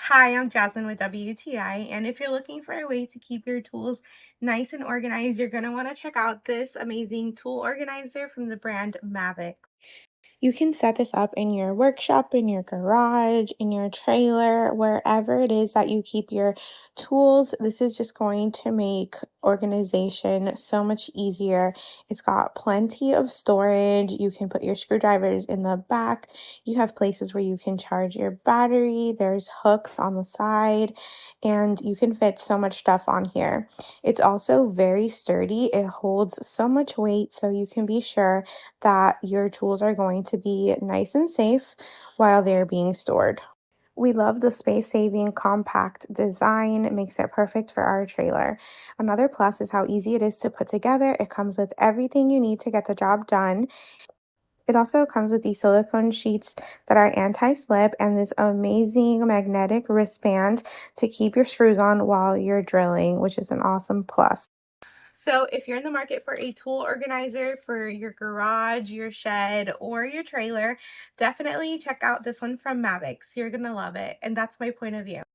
Hi, I'm Jasmine with WTI, and if you're looking for a way to keep your tools nice and organized, you're going to want to check out this amazing tool organizer from the brand Maviks. You can set this up in your workshop, in your garage, in your trailer, wherever it is that you keep your tools. This is just going to make organization so much easier. It's got plenty of storage. You can put your screwdrivers in the back. You have places where you can charge your battery. There's hooks on the side, and you can fit so much stuff on here. It's also very sturdy. It holds so much weight, so you can be sure that your tools are going to be nice and safe while they're being stored. We love the space-saving compact design. It makes it perfect for our trailer. Another plus is how easy it is to put together. It comes with everything you need to get the job done. It also comes with these silicone sheets that are anti-slip and this amazing magnetic wristband to keep your screws on while you're drilling, which is an awesome plus. So if you're in the market for a tool organizer for your garage, your shed, or your trailer, definitely check out this one from Maviks. You're gonna love it, and that's my point of view.